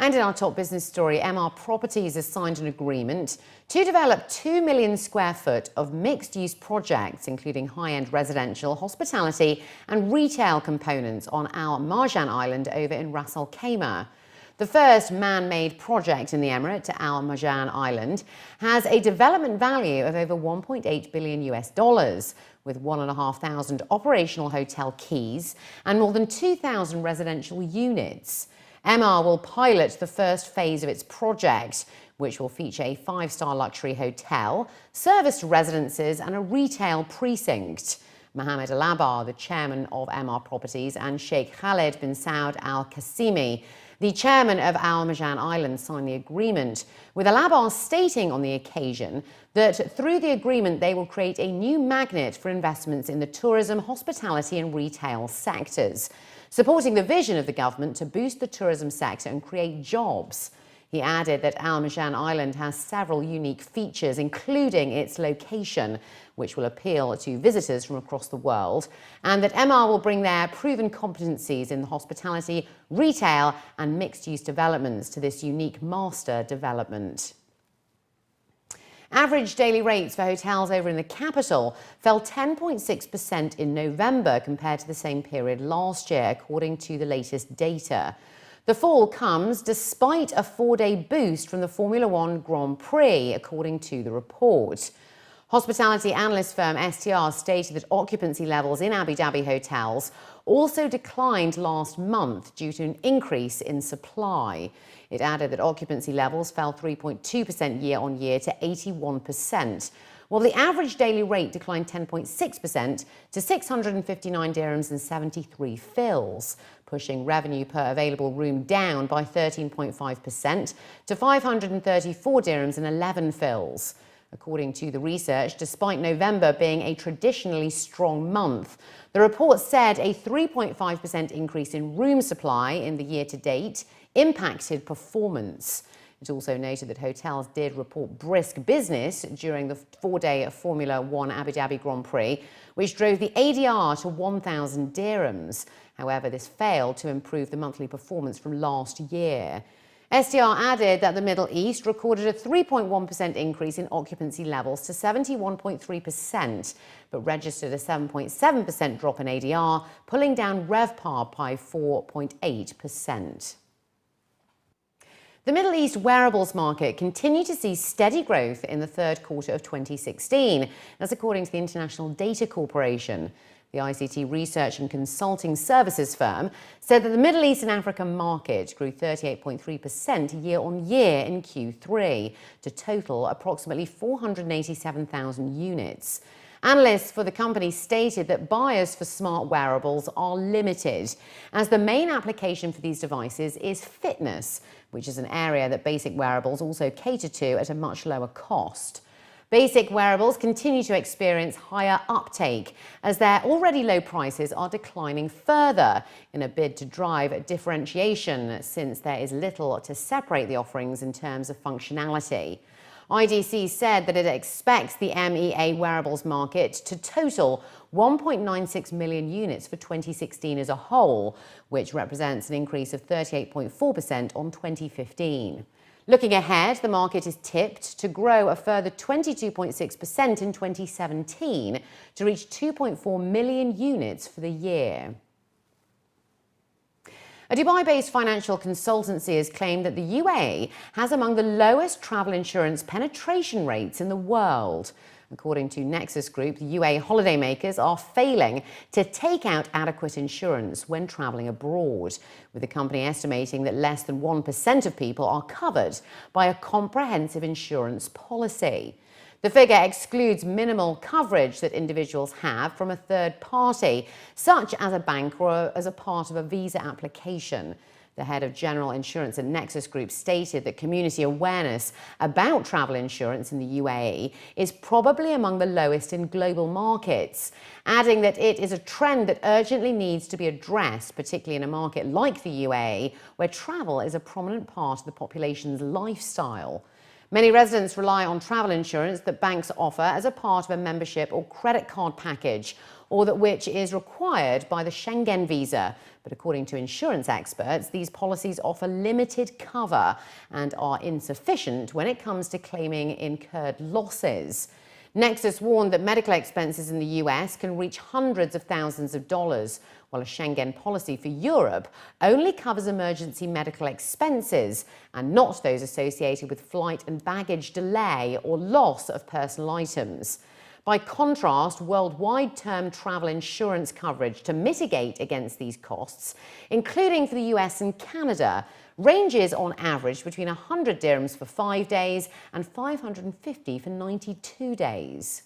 And in our top business story, Emaar Properties has signed an agreement to develop 2 million square foot of mixed-use projects, including high-end residential, hospitality and retail components on Al Marjan Island over in Ras Al Khaimah. The first man-made project in the Emirate, Al Marjan Island, has a development value of over $1.8 billion US, with 1,500 operational hotel keys and more than 2,000 residential units. Emaar will pilot the first phase of its project, which will feature a 5-star luxury hotel, serviced residences and a retail precinct. Mohammed Al Abar, the chairman of Emaar Properties, and Sheikh Khalid bin Saud Al Qasimi, the chairman of Al Marjan Island, signed the agreement, with Al Abar stating on the occasion that through the agreement they will create a new magnet for investments in the tourism, hospitality and retail sectors, supporting the vision of the government to boost the tourism sector and create jobs. He added that Al Marjan Island has several unique features, including its location, which will appeal to visitors from across the world, and that Emaar will bring their proven competencies in the hospitality, retail and mixed-use developments to this unique master development. Average daily rates for hotels over in the capital fell 10.6% in November compared to the same period last year, according to the latest data. The fall comes despite a 4-day boost from the Formula One Grand Prix, according to the report. Hospitality analyst firm STR stated that occupancy levels in Abu Dhabi hotels also declined last month due to an increase in supply. It added that occupancy levels fell 3.2% year-on-year to 81%, while the average daily rate declined 10.6% to 659 dirhams and 73 fils, pushing revenue per available room down by 13.5% to 534 dirhams and 11 fils. According to the research, despite November being a traditionally strong month, the report said a 3.5% increase in room supply in the year-to-date impacted performance. It also noted that hotels did report brisk business during the 4-day Formula One Abu Dhabi Grand Prix, which drove the ADR to 1,000 dirhams. However, this failed to improve the monthly performance from last year. STR added that the Middle East recorded a 3.1% increase in occupancy levels to 71.3%, but registered a 7.7% drop in ADR, pulling down RevPAR by 4.8%. The Middle East wearables market continued to see steady growth in the third quarter of 2016. That's according to the International Data Corporation. The ICT research and consulting services firm said that the Middle East and Africa market grew 38.3% year-on-year in Q3 to total approximately 487,000 units. Analysts for the company stated that buyers for smart wearables are limited, as the main application for these devices is fitness, which is an area that basic wearables also cater to at a much lower cost. Basic wearables continue to experience higher uptake as their already low prices are declining further in a bid to drive differentiation, since there is little to separate the offerings in terms of functionality. IDC said that it expects the MEA wearables market to total 1.96 million units for 2016 as a whole, which represents an increase of 38.4% on 2015. Looking ahead, the market is tipped to grow a further 22.6% in 2017 to reach 2.4 million units for the year. A Dubai-based financial consultancy has claimed that the UAE has among the lowest travel insurance penetration rates in the world. According to Nexus Group, the UAE holidaymakers are failing to take out adequate insurance when travelling abroad, with the company estimating that less than 1% of people are covered by a comprehensive insurance policy. The figure excludes minimal coverage that individuals have from a third party, such as a bank or as a part of a visa application. The head of general insurance at Nexus Group stated that community awareness about travel insurance in the UAE is probably among the lowest in global markets, adding that it is a trend that urgently needs to be addressed, particularly in a market like the UAE, where travel is a prominent part of the population's lifestyle. Many residents rely on travel insurance that banks offer as a part of a membership or credit card package, or that which is required by the Schengen visa. But according to insurance experts, these policies offer limited cover and are insufficient when it comes to claiming incurred losses. Nexus warned that medical expenses in the US can reach hundreds of thousands of dollars, while a Schengen policy for Europe only covers emergency medical expenses and not those associated with flight and baggage delay or loss of personal items. By contrast, worldwide term travel insurance coverage to mitigate against these costs, including for the US and Canada, ranges on average between 100 dirhams for 5 days and 550 for 92 days.